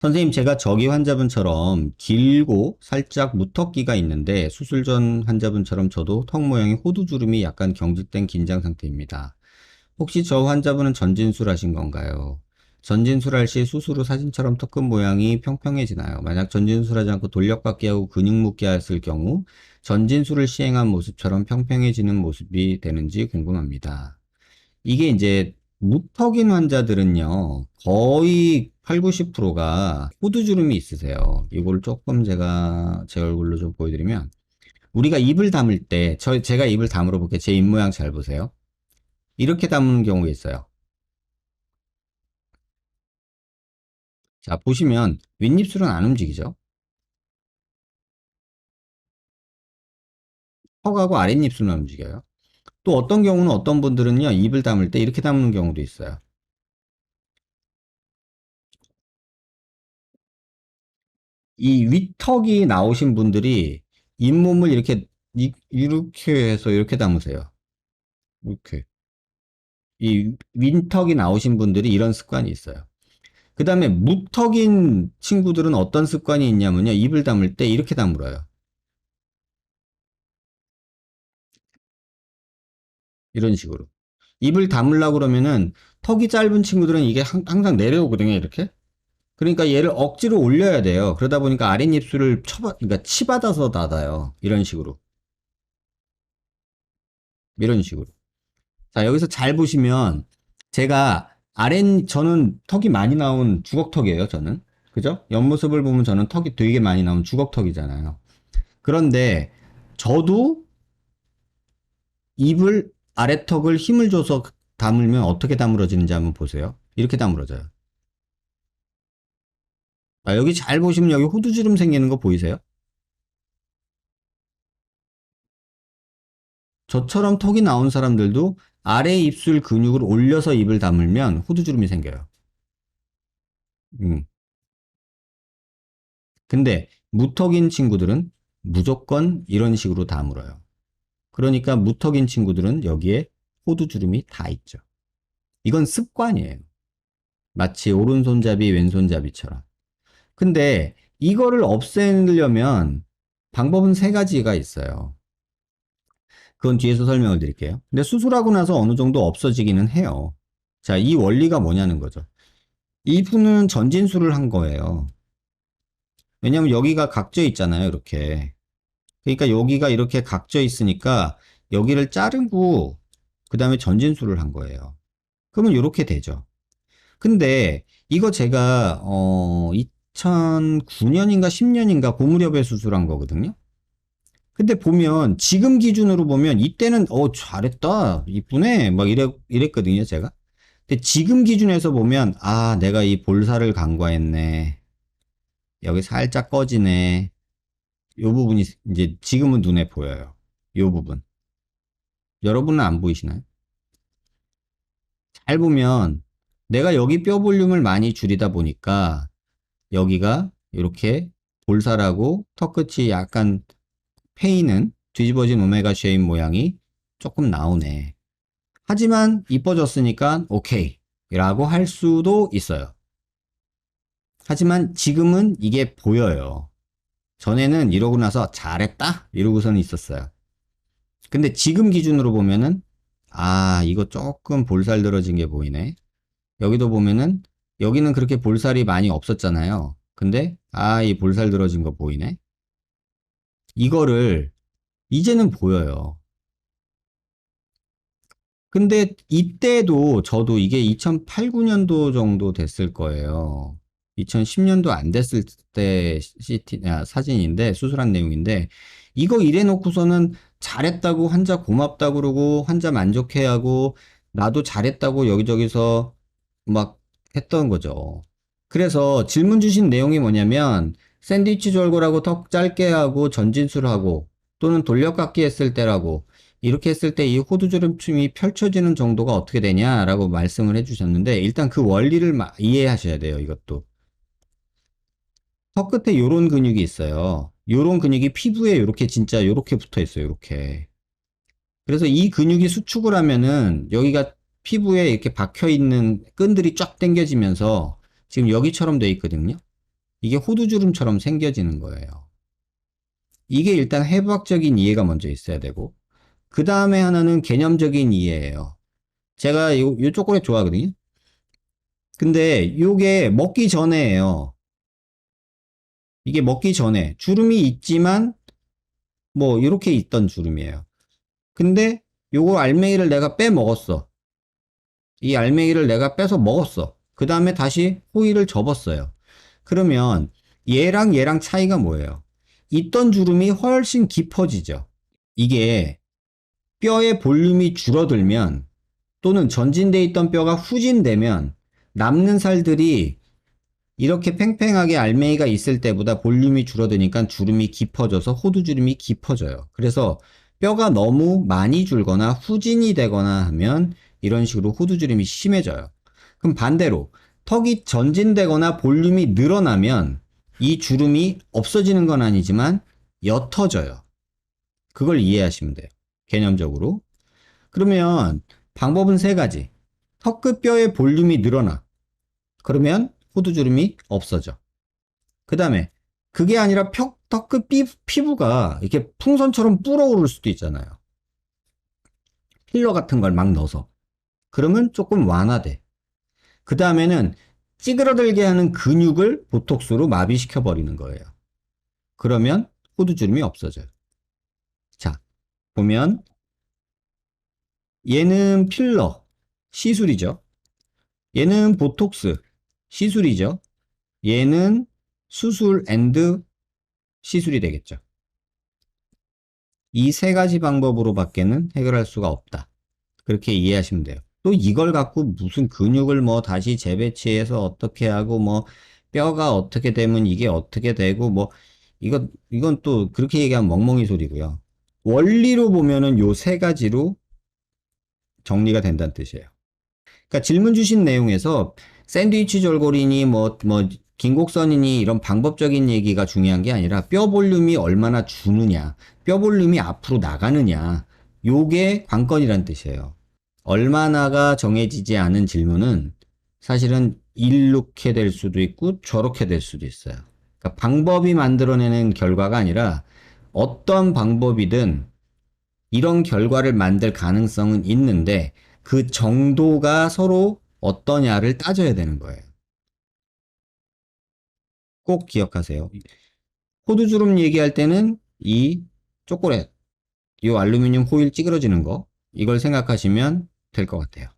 선생님, 제가 저기 환자분처럼 길고 살짝 무턱기가 있는데 수술 전 환자분처럼 저도 턱 모양이 호두주름이 약간 경직된 긴장 상태입니다. 혹시 저 환자분은 전진술 하신 건가요? 전진술할 시 수술 후 사진처럼 턱끝 모양이 평평해지나요? 만약 전진술하지 않고 돌려깎기 하고 근육 묶기 했을 경우 전진술을 시행한 모습처럼 평평해지는 모습이 되는지 궁금합니다. 이게 이제 무턱인 환자들은요, 거의 8, 90%가 호두주름이 있으세요. 이걸 조금 제가 제 얼굴로 좀 보여드리면, 우리가 입을 다물 때, 제가 입을 다물어 볼게요. 제 입 모양 잘 보세요. 이렇게 다무는 경우가 있어요. 자, 보시면 윗입술은 안 움직이죠? 턱하고 아랫입술만 움직여요. 또 어떤 경우는 어떤 분들은요, 입을 다물 때 이렇게 다무는 경우도 있어요. 이 윗턱이 나오신 분들이 잇몸을 이렇게 해서 이렇게 담으세요. 이렇게. 이 윗턱이 나오신 분들이 이런 습관이 있어요. 그 다음에 무턱인 친구들은 어떤 습관이 있냐면요. 입을 다물 때 이렇게 다물어요. 이런 식으로. 입을 다물라 그러면은 턱이 짧은 친구들은 이게 항상 내려오거든요. 이렇게. 그러니까 얘를 억지로 올려야 돼요. 그러다 보니까 아랫입술을 그러니까 치받아서 닫아요. 이런 식으로. 이런 식으로. 자, 여기서 잘 보시면 제가 저는 턱이 많이 나온 주걱턱이에요, 저는. 그죠? 옆모습을 보면 저는 턱이 되게 많이 나온 주걱턱이잖아요. 그런데 저도 입을 아래턱을 힘을 줘서 다물면 어떻게 다물어지는지 한번 보세요. 이렇게 다물어져요. 아, 여기 잘 보시면 여기 호두주름 생기는 거 보이세요? 저처럼 턱이 나온 사람들도 아래 입술 근육을 올려서 입을 다물면 호두주름이 생겨요. 음. 근데 무턱인 친구들은 무조건 이런 식으로 다물어요. 그러니까 무턱인 친구들은 여기에 호두주름이 다 있죠. 이건 습관이에요. 마치 오른손잡이, 왼손잡이처럼. 근데 이거를 없애려면 방법은 세 가지가 있어요. 그건 뒤에서 설명을 드릴게요. 근데 수술하고 나서 어느 정도 없어지기는 해요. 자, 이 원리가 뭐냐는 거죠. 이분은 전진술을 한 거예요. 왜냐면 여기가 각져 있잖아요, 이렇게. 그러니까 여기가 이렇게 각져 있으니까 여기를 자르고 그 다음에 전진술을 한 거예요. 그러면 이렇게 되죠. 근데 이거 제가 2009년인가 10년인가 그 무렵에 수술한 거거든요. 근데 보면 지금 기준으로 보면 이때는 잘했다 이쁘네 막 이랬거든요 제가. 근데 지금 기준에서 보면 아 내가 이 볼살을 간과했네. 여기 살짝 꺼지네. 요 부분이 이제 지금은 눈에 보여요. 요 부분. 여러분은 안 보이시나요? 잘 보면 내가 여기 뼈 볼륨을 많이 줄이다 보니까 여기가 이렇게 볼살하고 턱끝이 약간 페이는 뒤집어진 오메가 쉐입 모양이 조금 나오네. 하지만 이뻐졌으니까 오케이 라고 할 수도 있어요. 하지만 지금은 이게 보여요. 전에는 이러고 나서 잘했다 이러고서는 있었어요. 근데 지금 기준으로 보면은 아 이거 조금 볼살 들어진 게 보이네. 여기도 보면은 여기는 그렇게 볼살이 많이 없었잖아요. 근데 아 이 볼살 들어진 거 보이네. 이거를 이제는 보여요. 근데 이때도 저도 이게 2008, 9년도 정도 됐을 거예요. 2010년도 안 됐을 때 사진인데, 수술한 내용인데, 이거 이래 놓고서는 잘했다고 환자 고맙다 그러고, 환자 만족해하고, 나도 잘했다고 여기저기서 막 했던 거죠. 그래서 질문 주신 내용이 뭐냐면, 샌드위치 절골하고 턱 짧게 하고 전진술하고, 또는 돌려깎기 했을 때라고, 이렇게 했을 때 이 호두주름춤이 펼쳐지는 정도가 어떻게 되냐라고 말씀을 해주셨는데 일단 그 원리를 이해하셔야 돼요. 이것도 턱 끝에 요런 근육이 있어요. 요런 근육이 피부에 요렇게 진짜 요렇게 붙어 있어요. 요렇게. 그래서 이 근육이 수축을 하면은 여기가 피부에 이렇게 박혀 있는 끈들이 쫙 당겨지면서 지금 여기처럼 돼 있거든요. 이게 호두주름처럼 생겨지는 거예요. 이게 일단 해부학적인 이해가 먼저 있어야 되고, 그 다음에 하나는 개념적인 이해예요. 제가 요 초콜릿 좋아하거든요. 근데 요게 먹기 전에예요. 이게 먹기 전에 주름이 있지만 뭐 이렇게 있던 주름이에요. 근데 요거 알맹이를 내가 빼 먹었어. 이 알맹이를 내가 빼서 먹었어. 그 다음에 다시 호일을 접었어요. 그러면 얘랑 차이가 뭐예요? 있던 주름이 훨씬 깊어지죠. 이게 뼈의 볼륨이 줄어들면 또는 전진돼 있던 뼈가 후진되면 남는 살들이 이렇게 팽팽하게 알맹이가 있을 때보다 볼륨이 줄어드니까 주름이 깊어져서 호두주름이 깊어져요. 그래서 뼈가 너무 많이 줄거나 후진이 되거나 하면 이런 식으로 호두주름이 심해져요. 그럼 반대로 턱이 전진되거나 볼륨이 늘어나면 이 주름이 없어지는 건 아니지만 옅어져요. 그걸 이해하시면 돼요. 개념적으로. 그러면 방법은 세 가지. 턱끝 뼈의 볼륨이 늘어나. 그러면 호두주름이 없어져. 그 다음에 그게 아니라 턱끝 피부가 이렇게 풍선처럼 불어오를 수도 있잖아요. 필러 같은 걸 막 넣어서. 그러면 조금 완화돼. 그 다음에는 찌그러들게 하는 근육을 보톡스로 마비시켜 버리는 거예요. 그러면 호두주름이 없어져요. 자, 보면 얘는 필러, 시술이죠. 얘는 보톡스, 시술이죠. 얘는 수술 앤드 시술이 되겠죠. 이 세 가지 방법으로밖에는 해결할 수가 없다. 그렇게 이해하시면 돼요. 또 이걸 갖고 무슨 근육을 뭐 다시 재배치해서 어떻게 하고 뭐 뼈가 어떻게 되면 이게 어떻게 되고 뭐 이건 또 그렇게 얘기하면 멍멍이 소리고요. 원리로 보면은 요 세 가지로 정리가 된다는 뜻이에요. 그러니까 질문 주신 내용에서 샌드위치 절골이니 긴곡선이니 이런 방법적인 얘기가 중요한 게 아니라 뼈 볼륨이 얼마나 주느냐, 뼈 볼륨이 앞으로 나가느냐, 요게 관건이란 뜻이에요. 얼마나가 정해지지 않은 질문은 사실은 이렇게 될 수도 있고 저렇게 될 수도 있어요. 그러니까 방법이 만들어내는 결과가 아니라 어떤 방법이든 이런 결과를 만들 가능성은 있는데 그 정도가 서로 어떠냐를 따져야 되는 거예요. 꼭 기억하세요. 호두주름 얘기할 때는 이 초콜릿, 이 알루미늄 호일 찌그러지는 거, 이걸 생각하시면 될 것 같아요.